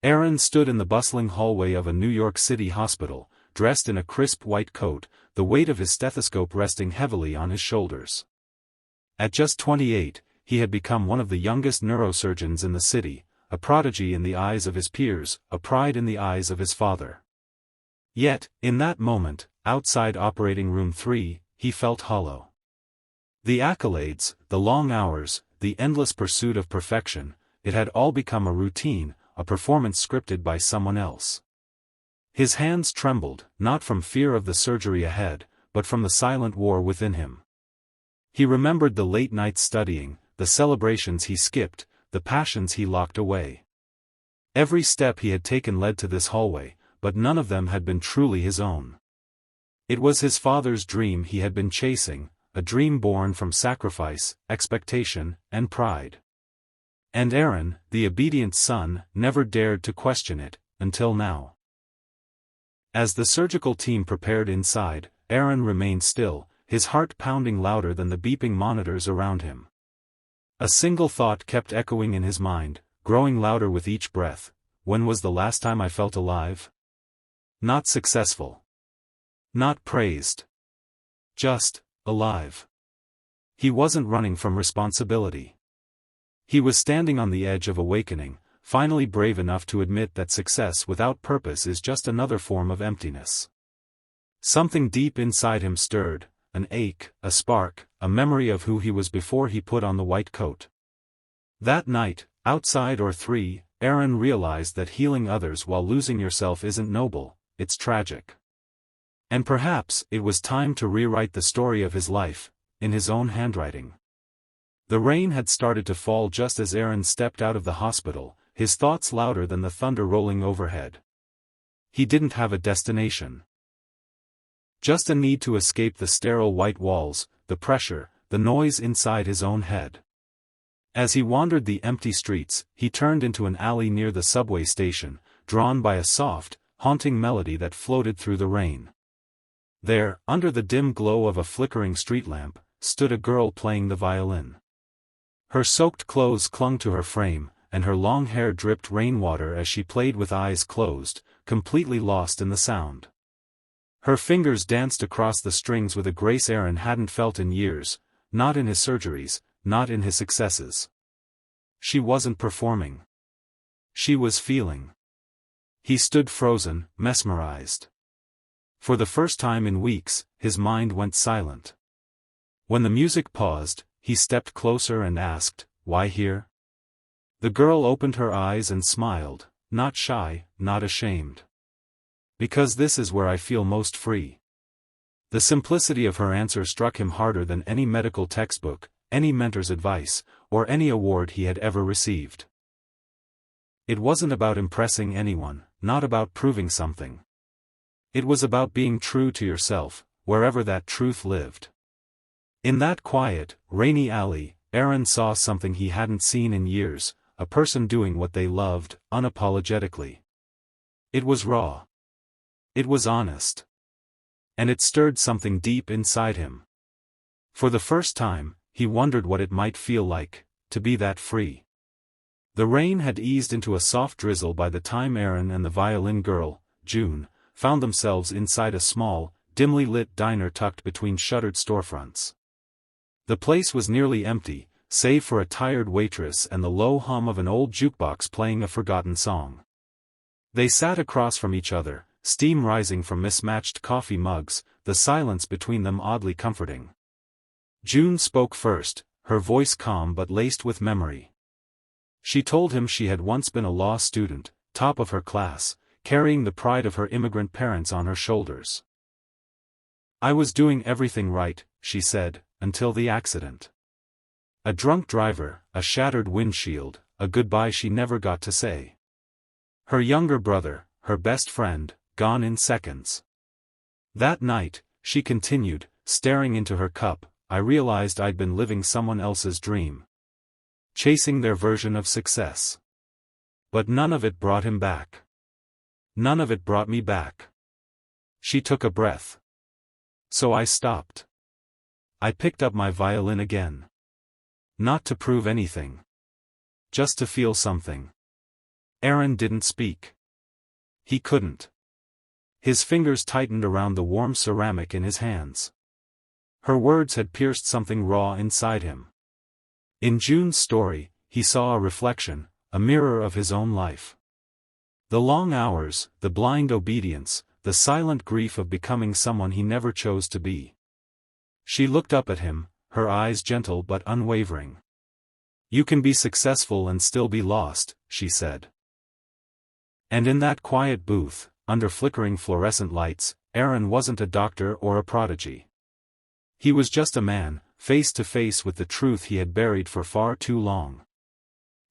Aaron stood in the bustling hallway of a New York City hospital, dressed in a crisp white coat, the weight of his stethoscope resting heavily on his shoulders. At just 28, he had become one of the youngest neurosurgeons in the city, a prodigy in the eyes of his peers, a pride in the eyes of his father. Yet, in that moment, outside operating room 3, he felt hollow. The accolades, the long hours, the endless pursuit of perfection, it had all become a routine, a performance scripted by someone else. His hands trembled, not from fear of the surgery ahead, but from the silent war within him. He remembered the late nights studying, the celebrations he skipped, the passions he locked away. Every step he had taken led to this hallway, but none of them had been truly his own. It was his father's dream he had been chasing, a dream born from sacrifice, expectation, and pride. And Aaron, the obedient son, never dared to question it, until now. As the surgical team prepared inside, Aaron remained still, his heart pounding louder than the beeping monitors around him. A single thought kept echoing in his mind, growing louder with each breath: when was the last time I felt alive? Not successful. Not praised. Just alive. He wasn't running from responsibility. He was standing on the edge of awakening, finally brave enough to admit that success without purpose is just another form of emptiness. Something deep inside him stirred, an ache, a spark, a memory of who he was before he put on the white coat. That night, outside or 3, Aaron realized that healing others while losing yourself isn't noble, it's tragic. And perhaps it was time to rewrite the story of his life, in his own handwriting. The rain had started to fall just as Aaron stepped out of the hospital, his thoughts louder than the thunder rolling overhead. He didn't have a destination. Just a need to escape the sterile white walls, the pressure, the noise inside his own head. As he wandered the empty streets, he turned into an alley near the subway station, drawn by a soft, haunting melody that floated through the rain. There, under the dim glow of a flickering street lamp, stood a girl playing the violin. Her soaked clothes clung to her frame, and her long hair dripped rainwater as she played with eyes closed, completely lost in the sound. Her fingers danced across the strings with a grace Aaron hadn't felt in years, not in his surgeries, not in his successes. She wasn't performing. She was feeling. He stood frozen, mesmerized. For the first time in weeks, his mind went silent. When the music paused, he stepped closer and asked, "Why here?" The girl opened her eyes and smiled, not shy, not ashamed. "Because this is where I feel most free." The simplicity of her answer struck him harder than any medical textbook, any mentor's advice, or any award he had ever received. It wasn't about impressing anyone, not about proving something. It was about being true to yourself, wherever that truth lived. In that quiet, rainy alley, Aaron saw something he hadn't seen in years, a person doing what they loved, unapologetically. It was raw. It was honest. And it stirred something deep inside him. For the first time, he wondered what it might feel like, to be that free. The rain had eased into a soft drizzle by the time Aaron and the violin girl, June, found themselves inside a small, dimly lit diner tucked between shuttered storefronts. The place was nearly empty, save for a tired waitress and the low hum of an old jukebox playing a forgotten song. They sat across from each other, steam rising from mismatched coffee mugs, the silence between them oddly comforting. June spoke first, her voice calm but laced with memory. She told him she had once been a law student, top of her class, carrying the pride of her immigrant parents on her shoulders. "I was doing everything right," she said, "until the accident. A drunk driver, a shattered windshield, a goodbye she never got to say. Her younger brother, her best friend, gone in seconds. That night," she continued, staring into her cup, "I realized I'd been living someone else's dream. Chasing their version of success. But none of it brought him back. None of it brought me back." She took a breath. "So I stopped. I picked up my violin again. Not to prove anything. Just to feel something. Aaron didn't speak. He couldn't. His fingers tightened around the warm ceramic in his hands. Her words had pierced something raw inside him. In June's story, he saw a reflection, a mirror of his own life. The long hours, the blind obedience, the silent grief of becoming someone he never chose to be. She looked up at him, her eyes gentle but unwavering. "You can be successful and still be lost," she said. And in that quiet booth, under flickering fluorescent lights, Aaron wasn't a doctor or a prodigy. He was just a man, face to face with the truth he had buried for far too long.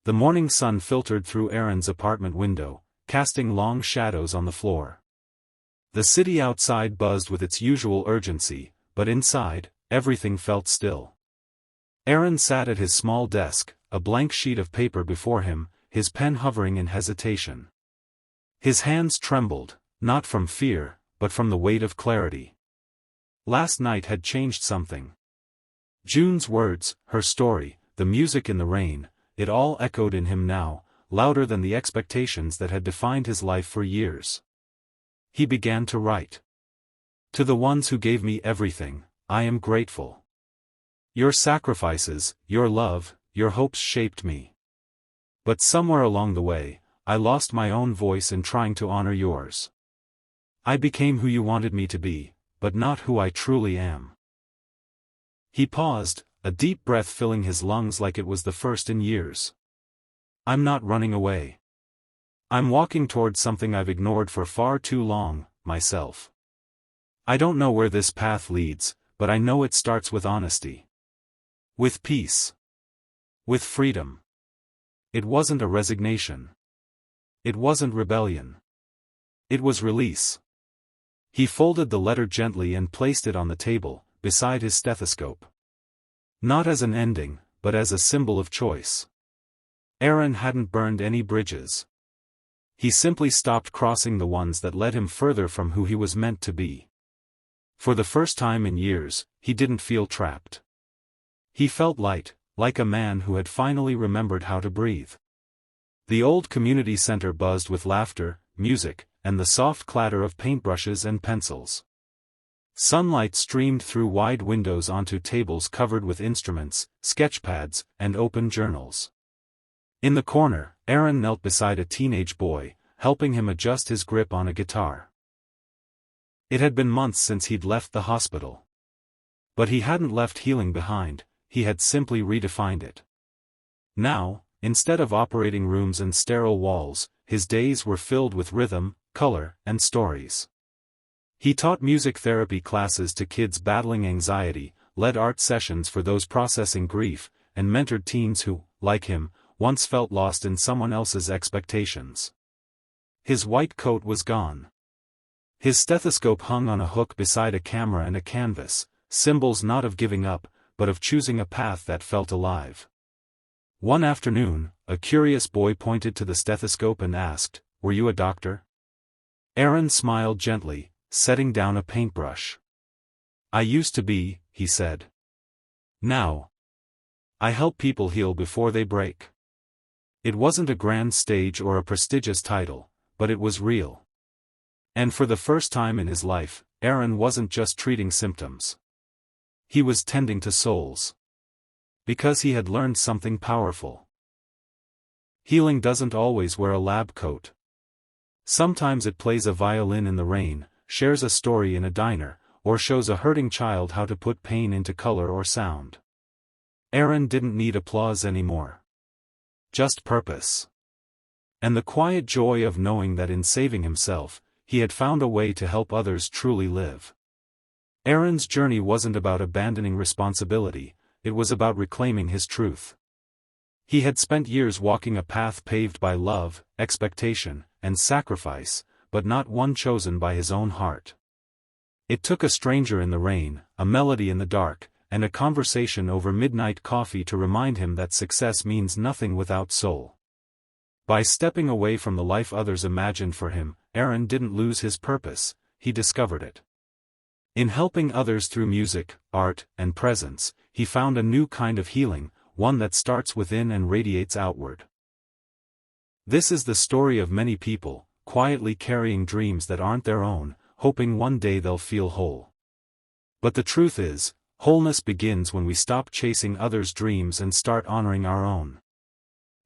The morning sun filtered through Aaron's apartment window, casting long shadows on the floor. The city outside buzzed with its usual urgency, but inside, everything felt still. Aaron sat at his small desk, a blank sheet of paper before him, his pen hovering in hesitation. His hands trembled, not from fear, but from the weight of clarity. Last night had changed something. June's words, her story, the music in the rain, it all echoed in him now, louder than the expectations that had defined his life for years. He began to write. "To the ones who gave me everything, I am grateful. Your sacrifices, your love, your hopes shaped me. But somewhere along the way, I lost my own voice in trying to honor yours. I became who you wanted me to be, but not who I truly am." He paused, a deep breath filling his lungs like it was the first in years. "I'm not running away. I'm walking toward something I've ignored for far too long, myself. I don't know where this path leads, but I know it starts with honesty. With peace. With freedom." It wasn't a resignation. It wasn't rebellion. It was release. He folded the letter gently and placed it on the table, beside his stethoscope. Not as an ending, but as a symbol of choice. Aaron hadn't burned any bridges. He simply stopped crossing the ones that led him further from who he was meant to be. For the first time in years, he didn't feel trapped. He felt light, like a man who had finally remembered how to breathe. The old community center buzzed with laughter, music, and the soft clatter of paintbrushes and pencils. Sunlight streamed through wide windows onto tables covered with instruments, sketchpads, and open journals. In the corner, Aaron knelt beside a teenage boy, helping him adjust his grip on a guitar. It had been months since he'd left the hospital. But he hadn't left healing behind, he had simply redefined it. Now, instead of operating rooms and sterile walls, his days were filled with rhythm, color, and stories. He taught music therapy classes to kids battling anxiety, led art sessions for those processing grief, and mentored teens who, like him, once felt lost in someone else's expectations. His white coat was gone. His stethoscope hung on a hook beside a camera and a canvas, symbols not of giving up, but of choosing a path that felt alive. One afternoon, a curious boy pointed to the stethoscope and asked, "Were you a doctor?" Aaron smiled gently, setting down a paintbrush. "I used to be," he said. "Now, I help people heal before they break." It wasn't a grand stage or a prestigious title, but it was real. And for the first time in his life, Aaron wasn't just treating symptoms. He was tending to souls. Because he had learned something powerful. Healing doesn't always wear a lab coat. Sometimes it plays a violin in the rain, shares a story in a diner, or shows a hurting child how to put pain into color or sound. Aaron didn't need applause anymore. Just purpose. And the quiet joy of knowing that in saving himself, he had found a way to help others truly live. Aaron's journey wasn't about abandoning responsibility, it was about reclaiming his truth. He had spent years walking a path paved by love, expectation, and sacrifice, but not one chosen by his own heart. It took a stranger in the rain, a melody in the dark, and a conversation over midnight coffee to remind him that success means nothing without soul. By stepping away from the life others imagined for him, Aaron didn't lose his purpose, he discovered it. In helping others through music, art, and presence, he found a new kind of healing, one that starts within and radiates outward. This is the story of many people, quietly carrying dreams that aren't their own, hoping one day they'll feel whole. But the truth is, wholeness begins when we stop chasing others' dreams and start honoring our own.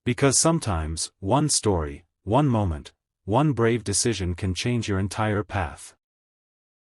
Because sometimes, one story, one moment, one brave decision can change your entire path.